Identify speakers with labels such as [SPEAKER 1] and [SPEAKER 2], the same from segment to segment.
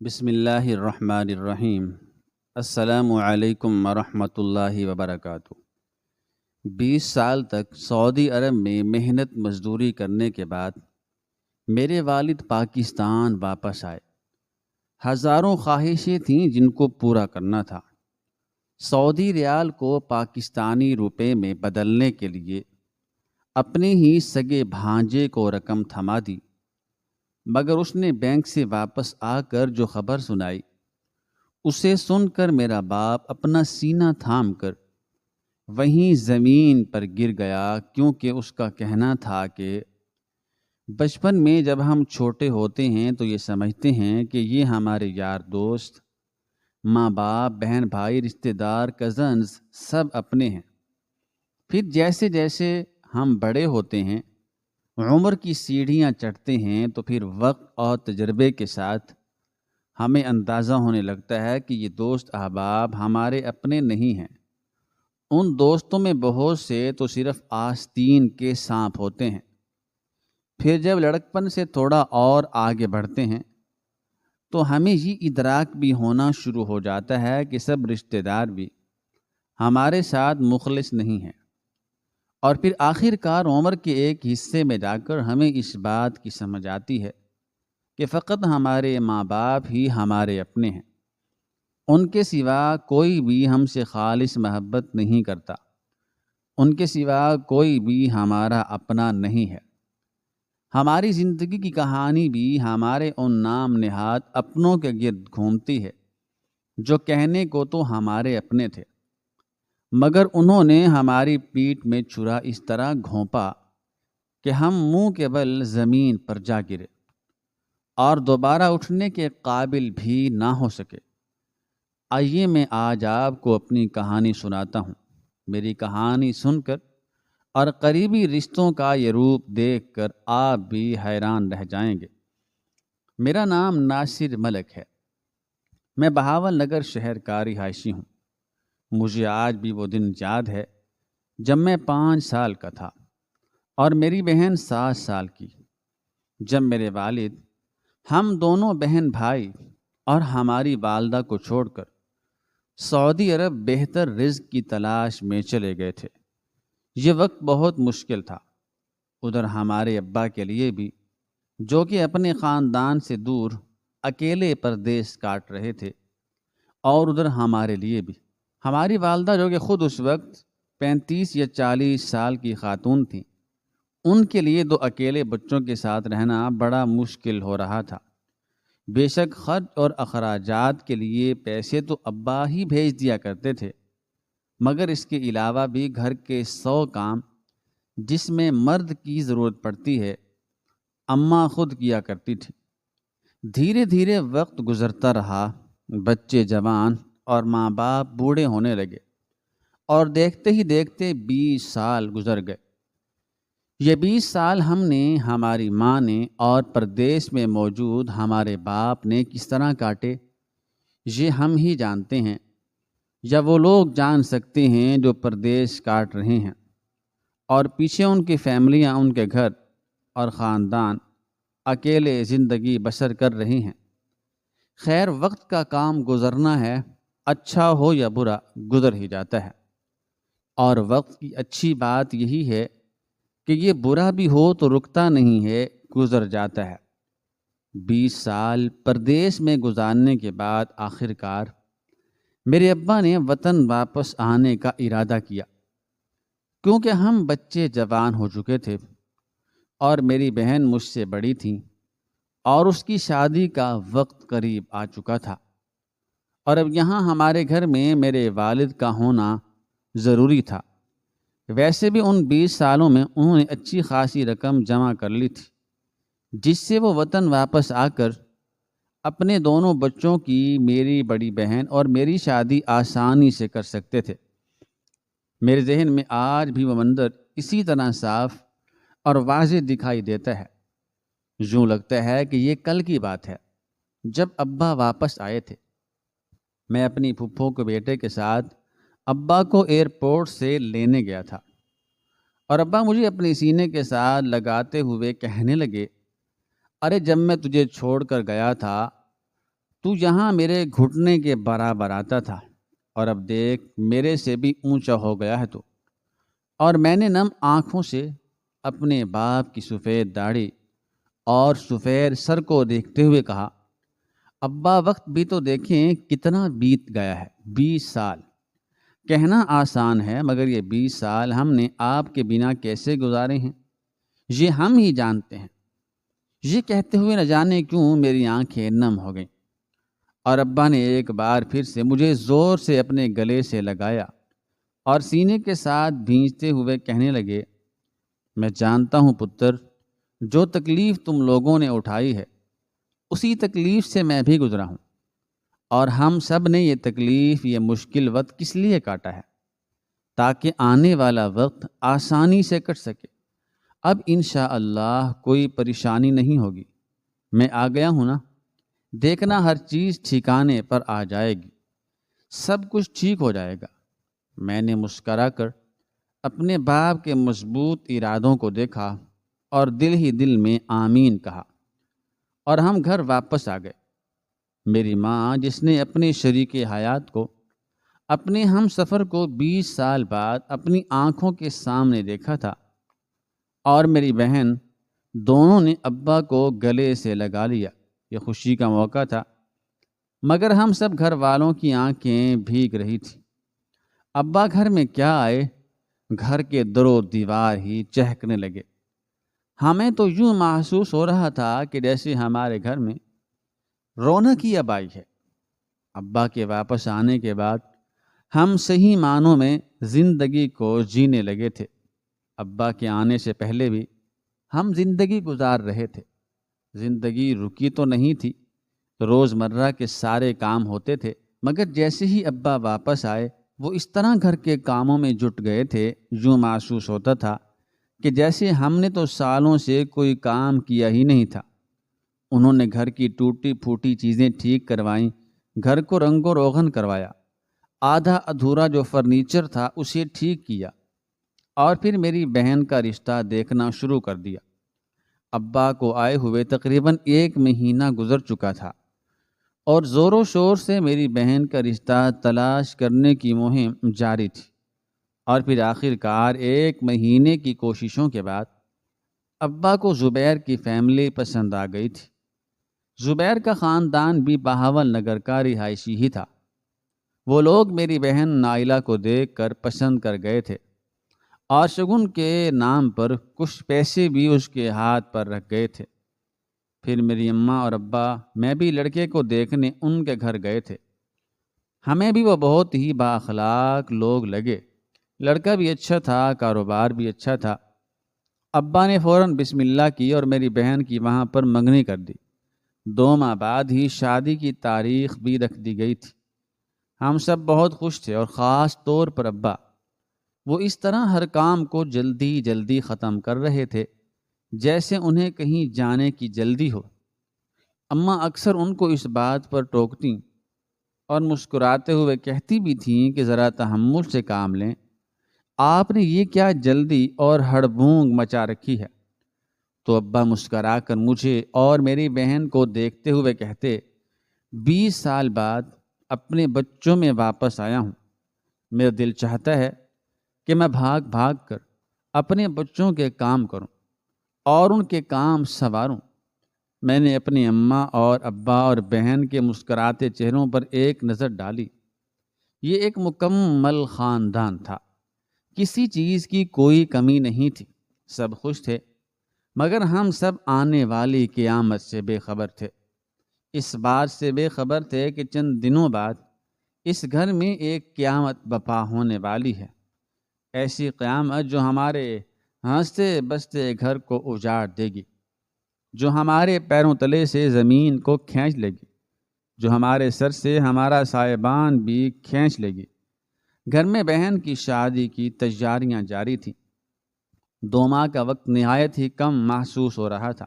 [SPEAKER 1] بسم اللہ الرحمن الرحیم۔ السلام علیکم ورحمۃ اللہ وبرکاتہ۔ 20 سال تک سعودی عرب میں محنت مزدوری کرنے کے بعد میرے والد پاکستان واپس آئے۔ ہزاروں خواہشیں تھیں جن کو پورا کرنا تھا۔ سعودی ریال کو پاکستانی روپے میں بدلنے کے لیے اپنے ہی سگے بھانجے کو رقم تھما دی، مگر اس نے بینک سے واپس آ کر جو خبر سنائی اسے سن کر میرا باپ اپنا سینہ تھام کر وہیں زمین پر گر گیا، کیونکہ اس کا کہنا تھا کہ بچپن میں جب ہم چھوٹے ہوتے ہیں تو یہ سمجھتے ہیں کہ یہ ہمارے یار دوست، ماں باپ، بہن بھائی، رشتہ دار، کزنز سب اپنے ہیں۔ پھر جیسے جیسے ہم بڑے ہوتے ہیں، عمر کی سیڑھیاں چڑھتے ہیں، تو پھر وقت اور تجربے کے ساتھ ہمیں اندازہ ہونے لگتا ہے کہ یہ دوست احباب ہمارے اپنے نہیں ہیں۔ ان دوستوں میں بہت سے تو صرف آستین کے سانپ ہوتے ہیں۔ پھر جب لڑکپن سے تھوڑا اور آگے بڑھتے ہیں تو ہمیں یہ ادراک بھی ہونا شروع ہو جاتا ہے کہ سب رشتہ دار بھی ہمارے ساتھ مخلص نہیں ہیں، اور پھر آخر کار عمر کے ایک حصے میں جا کر ہمیں اس بات کی سمجھ آتی ہے کہ فقط ہمارے ماں باپ ہی ہمارے اپنے ہیں۔ ان کے سوا کوئی بھی ہم سے خالص محبت نہیں کرتا، ان کے سوا کوئی بھی ہمارا اپنا نہیں ہے۔ ہماری زندگی کی کہانی بھی ہمارے ان نام نہاد اپنوں کے گرد گھومتی ہے جو کہنے کو تو ہمارے اپنے تھے، مگر انہوں نے ہماری پیٹھ میں چھرا اس طرح گھونپا کہ ہم منہ کے بل زمین پر جا گرے اور دوبارہ اٹھنے کے قابل بھی نہ ہو سکے۔ آئیے میں آج آپ کو اپنی کہانی سناتا ہوں۔ میری کہانی سن کر اور قریبی رشتوں کا یہ روپ دیکھ کر آپ بھی حیران رہ جائیں گے۔ میرا نام ناصر ملک ہے۔ میں بہاول نگر شہر کا رہائشی ہوں۔ مجھے آج بھی وہ دن یاد ہے جب میں 5 سال کا تھا اور میری بہن 7 سال کی، جب میرے والد ہم دونوں بہن بھائی اور ہماری والدہ کو چھوڑ کر سعودی عرب بہتر رزق کی تلاش میں چلے گئے تھے۔ یہ وقت بہت مشکل تھا، ادھر ہمارے ابا کے لیے بھی، جو کہ اپنے خاندان سے دور اکیلے پردیس کاٹ رہے تھے، اور ادھر ہمارے لیے بھی۔ ہماری والدہ جو کہ خود اس وقت 35 یا 40 سال کی خاتون تھیں، ان کے لیے 2 اکیلے بچوں کے ساتھ رہنا بڑا مشکل ہو رہا تھا۔ بے شک خرچ اور اخراجات کے لیے پیسے تو ابا ہی بھیج دیا کرتے تھے، مگر اس کے علاوہ بھی گھر کے 100 کام جس میں مرد کی ضرورت پڑتی ہے اماں خود کیا کرتی تھی۔ دھیرے دھیرے وقت گزرتا رہا، بچے جوان اور ماں باپ بوڑھے ہونے لگے، اور دیکھتے ہی دیکھتے 20 سال گزر گئے۔ یہ 20 سال ہم نے، ہماری ماں نے اور پردیس میں موجود ہمارے باپ نے کس طرح کاٹے، یہ ہم ہی جانتے ہیں، یا وہ لوگ جان سکتے ہیں جو پردیس کاٹ رہے ہیں، اور پیچھے ان کی فیملیاں، ان کے گھر اور خاندان اکیلے زندگی بسر کر رہے ہیں۔ خیر، وقت کا کام گزرنا ہے، اچھا ہو یا برا گزر ہی جاتا ہے، اور وقت کی اچھی بات یہی ہے کہ یہ برا بھی ہو تو رکتا نہیں ہے، گزر جاتا ہے۔ 20 سال پردیس میں گزارنے کے بعد آخر کار میرے ابا نے وطن واپس آنے کا ارادہ کیا، کیونکہ ہم بچے جوان ہو چکے تھے اور میری بہن مجھ سے بڑی تھی اور اس کی شادی کا وقت قریب آ چکا تھا، اور اب یہاں ہمارے گھر میں میرے والد کا ہونا ضروری تھا۔ ویسے بھی ان 20 سالوں میں انہوں نے اچھی خاصی رقم جمع کر لی تھی، جس سے وہ وطن واپس آ کر اپنے دونوں بچوں کی، میری بڑی بہن اور میری شادی آسانی سے کر سکتے تھے۔ میرے ذہن میں آج بھی وہ منظر اسی طرح صاف اور واضح دکھائی دیتا ہے۔ یوں لگتا ہے کہ یہ کل کی بات ہے جب ابا واپس آئے تھے۔ میں اپنی پھپھو کے بیٹے کے ساتھ ابا کو ایئرپورٹ سے لینے گیا تھا، اور ابا مجھے اپنے سینے کے ساتھ لگاتے ہوئے کہنے لگے، ارے جب میں تجھے چھوڑ کر گیا تھا تو یہاں میرے گھٹنے کے برابر آتا تھا، اور اب دیکھ میرے سے بھی اونچا ہو گیا ہے تو۔ اور میں نے نم آنکھوں سے اپنے باپ کی سفید داڑھی اور سفید سر کو دیکھتے ہوئے کہا، ابا وقت بھی تو دیکھیں کتنا بیت گیا ہے، 20 سال۔ کہنا آسان ہے، مگر یہ 20 سال ہم نے آپ کے بنا کیسے گزارے ہیں یہ ہم ہی جانتے ہیں۔ یہ کہتے ہوئے نہ جانے کیوں میری آنکھیں نم ہو گئیں، اور ابا نے ایک بار پھر سے مجھے زور سے اپنے گلے سے لگایا اور سینے کے ساتھ بھینچتے ہوئے کہنے لگے، میں جانتا ہوں پتر، جو تکلیف تم لوگوں نے اٹھائی ہے اسی تکلیف سے میں بھی گزرا ہوں، اور ہم سب نے یہ تکلیف، یہ مشکل وقت کس لیے کاٹا ہے؟ تاکہ آنے والا وقت آسانی سے کٹ سکے۔ اب انشاءاللہ کوئی پریشانی نہیں ہوگی۔ میں آ گیا ہوں نا، دیکھنا ہر چیز ٹھکانے پر آ جائے گی، سب کچھ ٹھیک ہو جائے گا۔ میں نے مسکرا کر اپنے باپ کے مضبوط ارادوں کو دیکھا اور دل ہی دل میں آمین کہا، اور ہم گھر واپس آ گئے۔ میری ماں، جس نے اپنے شریک حیات کو، اپنے ہم سفر کو 20 سال بعد اپنی آنکھوں کے سامنے دیکھا تھا، اور میری بہن، دونوں نے ابا کو گلے سے لگا لیا۔ یہ خوشی کا موقع تھا، مگر ہم سب گھر والوں کی آنکھیں بھیگ رہی تھیں۔ ابا گھر میں کیا آئے، گھر کے در و دیوار ہی چہکنے لگے۔ ہمیں تو یوں محسوس ہو رہا تھا کہ جیسے ہمارے گھر میں رونق ہی اب آئی ہے۔ ابا کے واپس آنے کے بعد ہم صحیح معنوں میں زندگی کو جینے لگے تھے۔ ابا کے آنے سے پہلے بھی ہم زندگی گزار رہے تھے۔ زندگی رکی تو نہیں تھی، روزمرہ کے سارے کام ہوتے تھے، مگر جیسے ہی ابا واپس آئے وہ اس طرح گھر کے کاموں میں جٹ گئے تھے، یوں محسوس ہوتا تھا کہ جیسے ہم نے تو سالوں سے کوئی کام کیا ہی نہیں تھا۔ انہوں نے گھر کی ٹوٹی پھوٹی چیزیں ٹھیک کروائیں، گھر کو رنگ و روغن کروایا، آدھا ادھورا جو فرنیچر تھا اسے ٹھیک کیا، اور پھر میری بہن کا رشتہ دیکھنا شروع کر دیا۔ ابا کو آئے ہوئے تقریباً 1 مہینہ گزر چکا تھا، اور زور و شور سے میری بہن کا رشتہ تلاش کرنے کی مہم جاری تھی، اور پھر آخر کار 1 مہینے کی کوششوں کے بعد ابا کو زبیر کی فیملی پسند آ گئی تھی۔ زبیر کا خاندان بھی بہاول نگر کا رہائشی ہی تھا۔ وہ لوگ میری بہن نائلہ کو دیکھ کر پسند کر گئے تھے، اور شگن کے نام پر کچھ پیسے بھی اس کے ہاتھ پر رکھ گئے تھے۔ پھر میری اماں اور ابا، میں بھی لڑکے کو دیکھنے ان کے گھر گئے تھے۔ ہمیں بھی وہ بہت ہی بااخلاق لوگ لگے، لڑکا بھی اچھا تھا، کاروبار بھی اچھا تھا۔ ابا نے فوراً بسم اللہ کی اور میری بہن کی وہاں پر منگنی کر دی۔ 2 ماہ بعد ہی شادی کی تاریخ بھی رکھ دی گئی تھی۔ ہم سب بہت خوش تھے، اور خاص طور پر ابا، وہ اس طرح ہر کام کو جلدی جلدی ختم کر رہے تھے جیسے انہیں کہیں جانے کی جلدی ہو۔ اماں اکثر ان کو اس بات پر ٹوکتیں اور مسکراتے ہوئے کہتی بھی تھیں کہ ذرا تحمل سے کام لیں، آپ نے یہ کیا جلدی اور ہڑبونگ مچا رکھی ہے؟ تو ابا مسکرا کر مجھے اور میری بہن کو دیکھتے ہوئے کہتے، 20 سال بعد اپنے بچوں میں واپس آیا ہوں۔ میرا دل چاہتا ہے کہ میں بھاگ بھاگ کر اپنے بچوں کے کام کروں اور ان کے کام سنواروں۔ میں نے اپنی اماں اور ابا اور بہن کے مسکراتے چہروں پر ایک نظر ڈالی۔ یہ ایک مکمل خاندان تھا، کسی چیز کی کوئی کمی نہیں تھی، سب خوش تھے، مگر ہم سب آنے والی قیامت سے بے خبر تھے۔ اس بات سے بے خبر تھے کہ چند دنوں بعد اس گھر میں ایک قیامت برپا ہونے والی ہے، ایسی قیامت جو ہمارے ہنستے بستے گھر کو اجاڑ دے گی، جو ہمارے پیروں تلے سے زمین کو کھینچ لے گی، جو ہمارے سر سے ہمارا سائبان بھی کھینچ لے گی۔ گھر میں بہن کی شادی کی تیاریاں جاری تھیں۔ 2 ماہ کا وقت نہایت ہی کم محسوس ہو رہا تھا۔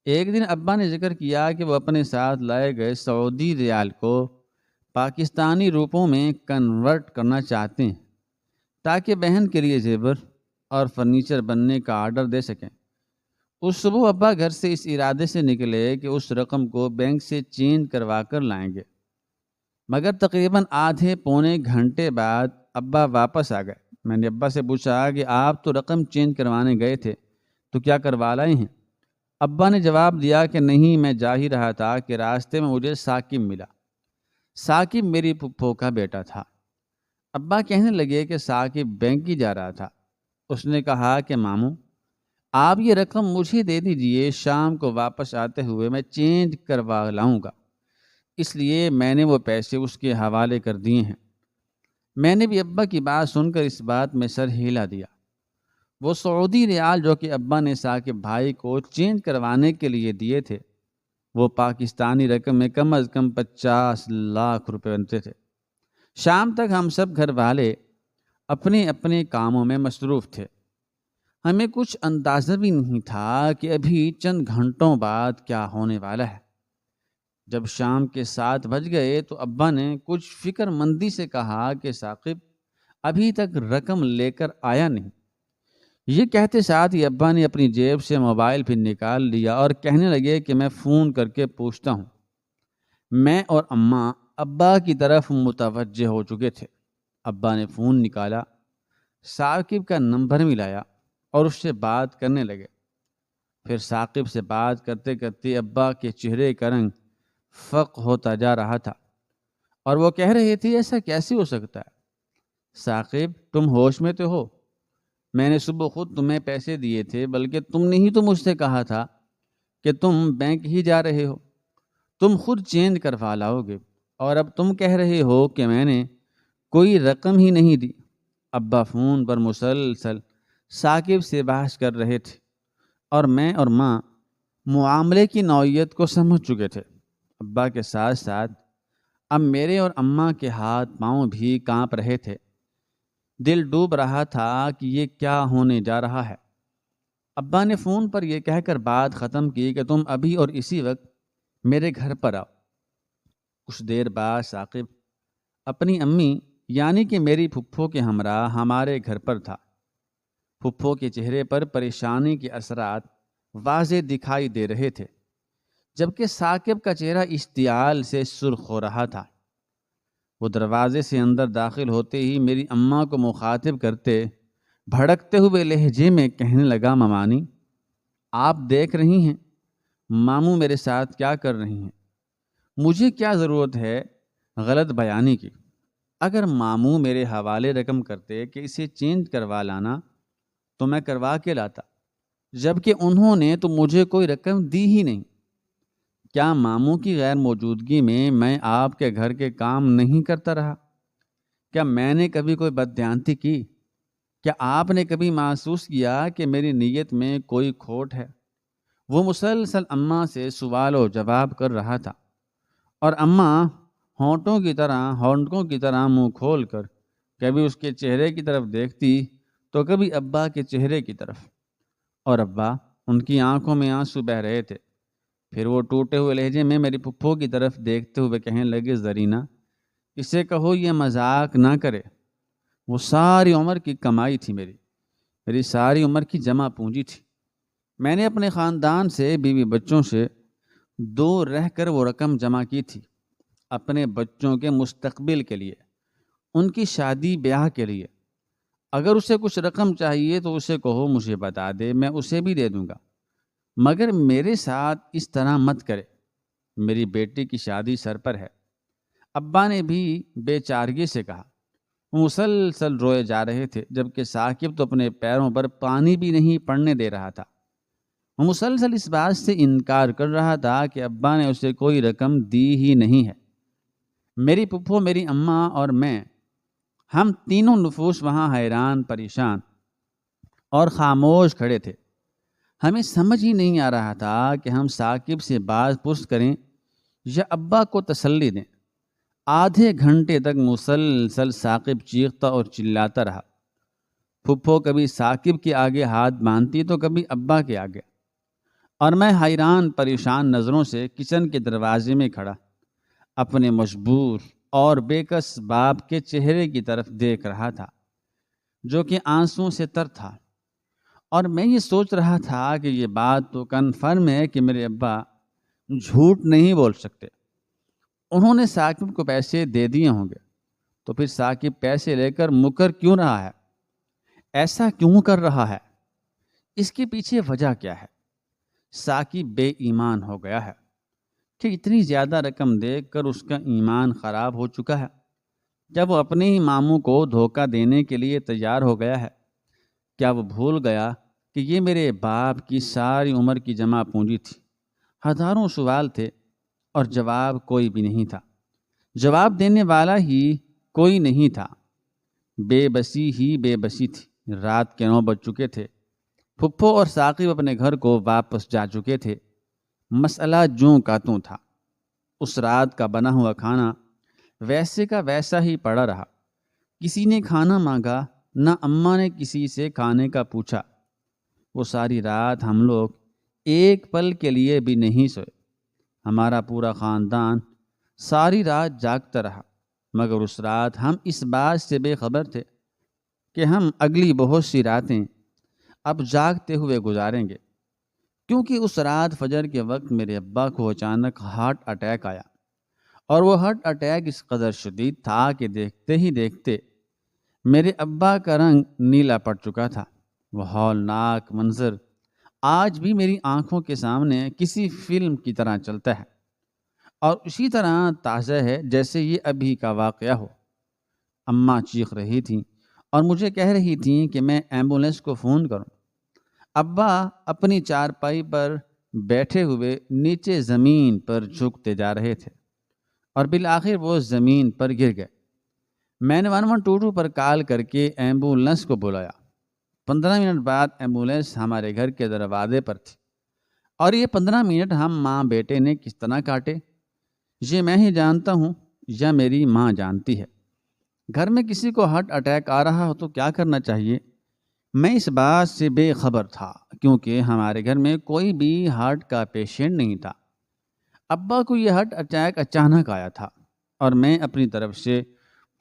[SPEAKER 1] ایک دن ابا نے ذکر کیا کہ وہ اپنے ساتھ لائے گئے سعودی ریال کو پاکستانی روپوں میں کنورٹ کرنا چاہتے ہیں تاکہ بہن کے لیے زیور اور فرنیچر بننے کا آرڈر دے سکیں۔ اس صبح ابا گھر سے اس ارادے سے نکلے کہ اس رقم کو بینک سے چینج کروا کر لائیں گے، مگر تقریباً آدھے پونے گھنٹے بعد ابا واپس آ گئے۔ میں نے ابا سے پوچھا کہ آپ تو رقم چینج کروانے گئے تھے، تو کیا کروا لائے ہیں؟ ابا نے جواب دیا کہ نہیں، میں جا ہی رہا تھا کہ راستے میں مجھے ثاقب ملا۔ ثاقب میری پھپھو کا بیٹا تھا۔ ابا کہنے لگے کہ ثاقب بینک ہی جا رہا تھا۔ اس نے کہا کہ ماموں، آپ یہ رقم مجھے دے دیجئے، شام کو واپس آتے ہوئے میں چینج کروا لاؤں گا، اس لیے میں نے وہ پیسے اس کے حوالے کر دیے ہیں۔ میں نے بھی ابا کی بات سن کر اس بات میں سر ہلا دیا۔ وہ سعودی ریال جو کہ ابا نے ثاقب بھائی کو چینج کروانے کے لیے دیے تھے، وہ پاکستانی رقم میں کم از کم 50 لاکھ روپے بنتے تھے۔ شام تک ہم سب گھر والے اپنے اپنے کاموں میں مصروف تھے۔ ہمیں کچھ اندازہ بھی نہیں تھا کہ ابھی چند گھنٹوں بعد کیا ہونے والا ہے۔ جب شام کے 7 بج گئے تو ابا نے کچھ فکر مندی سے کہا کہ ثاقب ابھی تک رقم لے کر آیا نہیں۔ یہ کہتے ساتھ ہی ابا نے اپنی جیب سے موبائل پھر نکال لیا اور کہنے لگے کہ میں فون کر کے پوچھتا ہوں۔ میں اور اماں ابا کی طرف متوجہ ہو چکے تھے۔ ابا نے فون نکالا، ثاقب کا نمبر ملایا اور اس سے بات کرنے لگے۔ پھر ثاقب سے بات کرتے کرتے ابا کے چہرے کا رنگ فق ہوتا جا رہا تھا اور وہ کہہ رہے تھے ایسا کیسے ہو سکتا ہے؟ ثاقب، تم ہوش میں تو ہو؟ میں نے صبح خود تمہیں پیسے دیے تھے، بلکہ تم نے ہی تو مجھ سے کہا تھا کہ تم بینک ہی جا رہے ہو، تم خود چینج کروا لاؤ گے، اور اب تم کہہ رہے ہو کہ میں نے کوئی رقم ہی نہیں دی۔ ابا فون پر مسلسل ثاقب سے بحث کر رہے تھے اور میں اور ماں معاملے کی نوعیت کو سمجھ چکے تھے۔ ابا کے ساتھ ساتھ اب میرے اور اماں کے ہاتھ پاؤں بھی کانپ رہے تھے۔ دل ڈوب رہا تھا کہ یہ کیا ہونے جا رہا ہے۔ ابا نے فون پر یہ کہہ کر بات ختم کی کہ تم ابھی اور اسی وقت میرے گھر پر آؤ۔ کچھ دیر بعد ثاقب اپنی امی یعنی کہ میری پھپھو کے ہمراہ ہمارے گھر پر تھا۔ پھپھو کے چہرے پر پریشانی کے اثرات واضح دکھائی دے رہے تھے، جبکہ ثاقب کا چہرہ اشتعال سے سرخ ہو رہا تھا۔ وہ دروازے سے اندر داخل ہوتے ہی میری اماں کو مخاطب کرتے بھڑکتے ہوئے لہجے میں کہنے لگا، ممانی، آپ دیکھ رہی ہیں ماموں میرے ساتھ کیا کر رہی ہیں؟ مجھے کیا ضرورت ہے غلط بیانی کی؟ اگر ماموں میرے حوالے رقم کرتے کہ اسے چینج کروا لانا تو میں کروا کے لاتا، جبکہ انہوں نے تو مجھے کوئی رقم دی ہی نہیں۔ کیا ماموں کی غیر موجودگی میں آپ کے گھر کے کام نہیں کرتا رہا؟ کیا میں نے کبھی کوئی بددیانتی کی؟ کیا آپ نے کبھی محسوس کیا کہ میری نیت میں کوئی کھوٹ ہے؟ وہ مسلسل اماں سے سوال و جواب کر رہا تھا اور اماں ہونٹوں کی طرح منہ کھول کر کبھی اس کے چہرے کی طرف دیکھتی تو کبھی ابا کے چہرے کی طرف، اور ابا ان کی آنکھوں میں آنسو بہہ رہے تھے۔ پھر وہ ٹوٹے ہوئے لہجے میں میری پھپھو کی طرف دیکھتے ہوئے کہنے لگے، زرینہ، اسے کہو یہ مذاق نہ کرے، وہ ساری عمر کی کمائی تھی، میری ساری عمر کی جمع پونجی تھی۔ میں نے اپنے خاندان سے، بیوی بچوں سے دور رہ کر وہ رقم جمع کی تھی، اپنے بچوں کے مستقبل کے لیے، ان کی شادی بیاہ کے لیے۔ اگر اسے کچھ رقم چاہیے تو اسے کہو مجھے بتا دے، میں اسے بھی دے دوں گا، مگر میرے ساتھ اس طرح مت کرے، میری بیٹی کی شادی سر پر ہے۔ ابا نے بھی بے چارگی سے کہا۔ وہ مسلسل روئے جا رہے تھے، جبکہ ثاقب تو اپنے پیروں پر پانی بھی نہیں پڑنے دے رہا تھا۔ وہ مسلسل اس بات سے انکار کر رہا تھا کہ ابا نے اسے کوئی رقم دی ہی نہیں ہے۔ میری پھپھو، میری اماں اور میں، ہم تینوں نفوس وہاں حیران، پریشان اور خاموش کھڑے تھے۔ ہمیں سمجھ ہی نہیں آ رہا تھا کہ ہم ثاقب سے بات پرس کریں یا ابا کو تسلی دیں۔ آدھے گھنٹے تک مسلسل ثاقب چیختا اور چلاتا رہا۔ پھپھو کبھی ثاقب کے آگے ہاتھ باندھتی تو کبھی ابا کے آگے، اور میں حیران پریشان نظروں سے کچن کے دروازے میں کھڑا اپنے مجبور اور بے کس باپ کے چہرے کی طرف دیکھ رہا تھا، جو کہ آنسوؤں سے تر تھا اور میں یہ سوچ رہا تھا کہ یہ بات تو کنفرم ہے کہ میرے ابا جھوٹ نہیں بول سکتے، انہوں نے ثاقب کو پیسے دے دیے ہوں گے، تو پھر ثاقب پیسے لے کر مکر کیوں رہا ہے؟ ایسا کیوں کر رہا ہے؟ اس کے پیچھے وجہ کیا ہے؟ ثاقب بے ایمان ہو گیا ہے کہ اتنی زیادہ رقم دیکھ کر اس کا ایمان خراب ہو چکا ہے۔ جب وہ اپنے ہی ماموں کو دھوکہ دینے کے لیے تیار ہو گیا ہے، کیا وہ بھول گیا کہ یہ میرے باپ کی ساری عمر کی جمع پونجی تھی؟ ہزاروں سوال تھے اور جواب کوئی بھی نہیں تھا، جواب دینے والا ہی کوئی نہیں تھا، بے بسی ہی بے بسی تھی۔ رات کے 9 بج چکے تھے، پھپھو اور ثاقب اپنے گھر کو واپس جا چکے تھے۔ مسئلہ جوں کا توں تھا، اس رات کا بنا ہوا کھانا ویسے کا ویسا ہی پڑا رہا۔ کسی نے کھانا مانگا، نہ اماں نے کسی سے کھانے کا پوچھا۔ وہ ساری رات ہم لوگ ایک پل کے لیے بھی نہیں سوئے۔ ہمارا پورا خاندان ساری رات جاگتا رہا، مگر اس رات ہم اس بات سے بے خبر تھے کہ ہم اگلی بہت سی راتیں اب جاگتے ہوئے گزاریں گے، کیونکہ اس رات فجر کے وقت میرے ابا کو اچانک ہارٹ اٹیک آیا، اور وہ ہارٹ اٹیک اس قدر شدید تھا کہ دیکھتے ہی دیکھتے میرے ابا کا رنگ نیلا پڑ چکا تھا۔ وہ ہولناک منظر آج بھی میری آنکھوں کے سامنے کسی فلم کی طرح چلتا ہے، اور اسی طرح تازہ ہے جیسے یہ ابھی کا واقعہ ہو۔ اماں چیخ رہی تھیں اور مجھے کہہ رہی تھیں کہ میں ایمبولینس کو فون کروں۔ ابا اپنی چارپائی پر بیٹھے ہوئے نیچے زمین پر جھکتے جا رہے تھے، اور بالآخر وہ زمین پر گر گئے۔ میں نے 1122 پر کال کر کے ایمبولینس کو بلایا۔ 15 منٹ بعد ایمبولینس ہمارے گھر کے دروازے پر تھی، اور یہ 15 منٹ ہم ماں بیٹے نے کس طرح کاٹے، یہ میں ہی جانتا ہوں یا میری ماں جانتی ہے۔ گھر میں کسی کو ہارٹ اٹیک آ رہا ہو تو کیا کرنا چاہیے، میں اس بات سے بے خبر تھا، کیونکہ ہمارے گھر میں کوئی بھی ہارٹ کا پیشنٹ نہیں تھا۔ ابا کو یہ ہارٹ اٹیک اچانک آیا تھا، اور میں اپنی طرف سے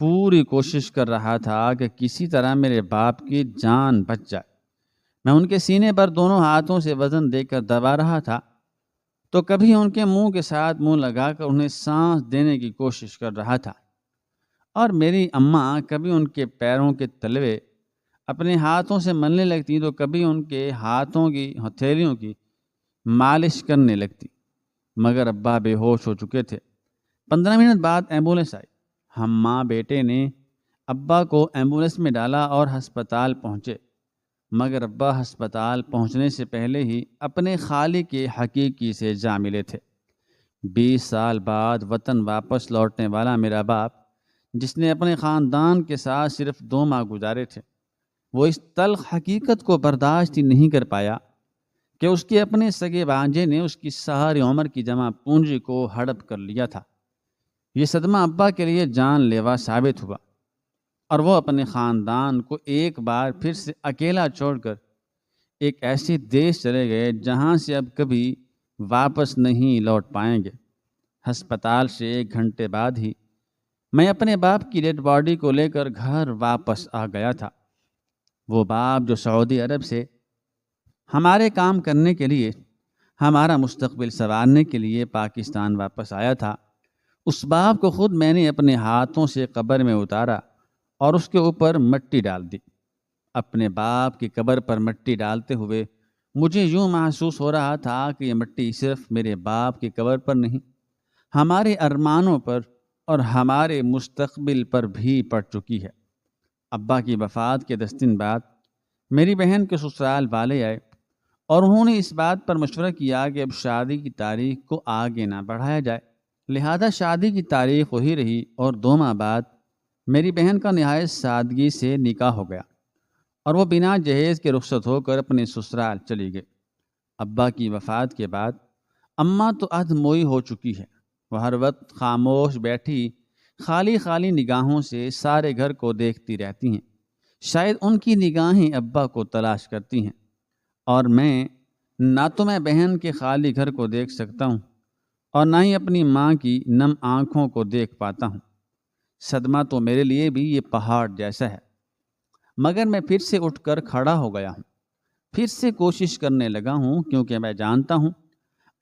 [SPEAKER 1] پوری کوشش کر رہا تھا کہ کسی طرح میرے باپ کی جان بچ جائے۔ میں ان کے سینے پر دونوں ہاتھوں سے وزن دے کر دبا رہا تھا، تو کبھی ان کے منہ کے ساتھ منہ لگا کر انہیں سانس دینے کی کوشش کر رہا تھا، اور میری اماں کبھی ان کے پیروں کے تلوے اپنے ہاتھوں سے ملنے لگتی تو کبھی ان کے ہاتھوں کی ہتھیلیوں کی مالش کرنے لگتی، مگر ابا بے ہوش ہو چکے تھے۔ 15 منٹ بعد ایمبولینس آئی۔ ہم ماں بیٹے نے ابا کو ایمبولینس میں ڈالا اور ہسپتال پہنچے، مگر ابا ہسپتال پہنچنے سے پہلے ہی اپنے خالق کے حقیقی سے جا ملے تھے۔ 20 سال بعد وطن واپس لوٹنے والا میرا باپ، جس نے اپنے خاندان کے ساتھ صرف 2 ماہ گزارے تھے، وہ اس تلخ حقیقت کو برداشت ہی نہیں کر پایا کہ اس کے اپنے سگے بھانجے نے اس کی ساری عمر کی جمع پونجی کو ہڑپ کر لیا تھا۔ یہ صدمہ ابا کے لیے جان لیوا ثابت ہوا، اور وہ اپنے خاندان کو ایک بار پھر سے اکیلا چھوڑ کر ایک ایسے دیش چلے گئے جہاں سے اب کبھی واپس نہیں لوٹ پائیں گے۔ ہسپتال سے 1 گھنٹے بعد ہی میں اپنے باپ کی ڈیڈ باڈی کو لے کر گھر واپس آ گیا تھا۔ وہ باپ جو سعودی عرب سے ہمارے کام کرنے کے لیے، ہمارا مستقبل سنوارنے کے لیے پاکستان واپس آیا تھا، اس باپ کو خود میں نے اپنے ہاتھوں سے قبر میں اتارا اور اس کے اوپر مٹی ڈال دی۔ اپنے باپ کی قبر پر مٹی ڈالتے ہوئے مجھے یوں محسوس ہو رہا تھا کہ یہ مٹی صرف میرے باپ کی قبر پر نہیں، ہمارے ارمانوں پر اور ہمارے مستقبل پر بھی پڑ چکی ہے۔ ابا کی وفات کے 10 دن بعد میری بہن کے سسرال والے آئے، اور انہوں نے اس بات پر مشورہ کیا کہ اب شادی کی تاریخ کو آگے نہ بڑھایا جائے، لہذا شادی کی تاریخ وہی رہی، اور 2 ماہ بعد میری بہن کا نہایت سادگی سے نکاح ہو گیا، اور وہ بنا جہیز کے رخصت ہو کر اپنے سسرال چلی گئی۔ ابا کی وفات کے بعد اماں تو ادھموئی ہو چکی ہے، وہ ہر وقت خاموش بیٹھی خالی خالی نگاہوں سے سارے گھر کو دیکھتی رہتی ہیں۔ شاید ان کی نگاہیں ابا کو تلاش کرتی ہیں، اور نہ تو میں بہن کے خالی گھر کو دیکھ سکتا ہوں، اور نہ ہی اپنی ماں کی نم آنکھوں کو دیکھ پاتا ہوں۔ صدمہ تو میرے لیے بھی یہ پہاڑ جیسا ہے، مگر میں پھر سے اٹھ کر کھڑا ہو گیا ہوں۔ پھر سے کوشش کرنے لگا ہوں، کیونکہ میں جانتا ہوں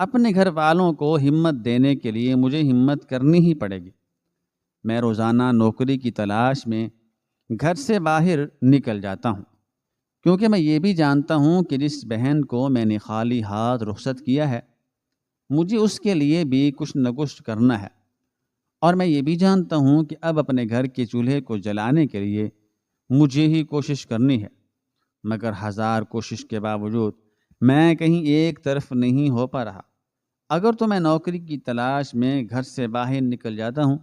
[SPEAKER 1] اپنے گھر والوں کو ہمت دینے کے لیے مجھے ہمت کرنی ہی پڑے گی۔ میں روزانہ نوکری کی تلاش میں گھر سے باہر نکل جاتا ہوں، کیونکہ میں یہ بھی جانتا ہوں کہ جس بہن کو میں نے خالی ہاتھ رخصت کیا ہے، مجھے اس کے لیے بھی کچھ نہ کچھ کرنا ہے، اور میں یہ بھی جانتا ہوں کہ اب اپنے گھر کے چولہے کو جلانے کے لیے مجھے ہی کوشش کرنی ہے، مگر ہزار کوشش کے باوجود میں کہیں ایک طرف نہیں ہو پا رہا۔ اگر تو میں نوکری کی تلاش میں گھر سے باہر نکل جاتا ہوں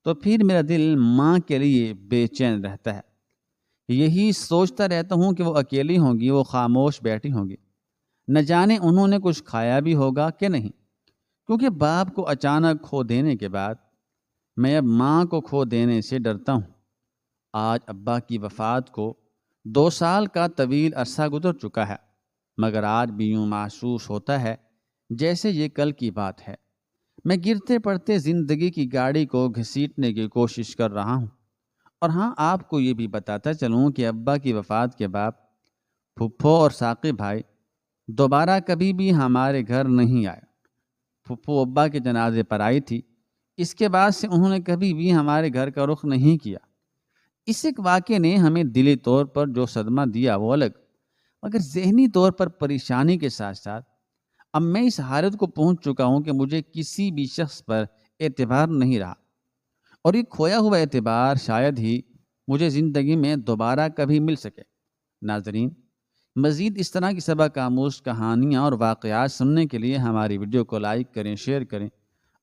[SPEAKER 1] تو پھر میرا دل ماں کے لیے بے چین رہتا ہے۔ یہی سوچتا رہتا ہوں کہ وہ اکیلی ہوں گی، وہ خاموش بیٹھی ہوں گی، نہ جانے انہوں نے کچھ کھایا بھی ہوگا کہ نہیں، کیونکہ باپ کو اچانک کھو دینے کے بعد میں اب ماں کو کھو دینے سے ڈرتا ہوں۔ آج ابا کی وفات کو 2 سال کا طویل عرصہ گزر چکا ہے، مگر آج بھی یوں محسوس ہوتا ہے جیسے یہ کل کی بات ہے۔ میں گرتے پڑتے زندگی کی گاڑی کو گھسیٹنے کی کوشش کر رہا ہوں۔ اور ہاں، آپ کو یہ بھی بتاتا چلوں کہ ابا کی وفات کے بعد پھپھو اور ثاقب بھائی دوبارہ کبھی بھی ہمارے گھر نہیں آئے۔ پھپھو ابا کے جنازے پر آئی تھی، اس کے بعد سے انہوں نے کبھی بھی ہمارے گھر کا رخ نہیں کیا۔ اس ایک واقعے نے ہمیں دلی طور پر جو صدمہ دیا وہ الگ، مگر ذہنی طور پر پریشانی کے ساتھ ساتھ اب میں اس حالت کو پہنچ چکا ہوں کہ مجھے کسی بھی شخص پر اعتبار نہیں رہا، اور یہ کھویا ہوا اعتبار شاید ہی مجھے زندگی میں دوبارہ کبھی مل سکے۔ ناظرین، مزید اس طرح کی سبق آموز کہانیاں اور واقعات سننے کے لیے ہماری ویڈیو کو لائک کریں، شیئر کریں،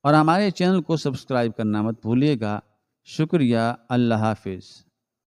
[SPEAKER 1] اور ہمارے چینل کو سبسکرائب کرنا مت بھولیے گا۔ شکریہ۔ اللہ حافظ۔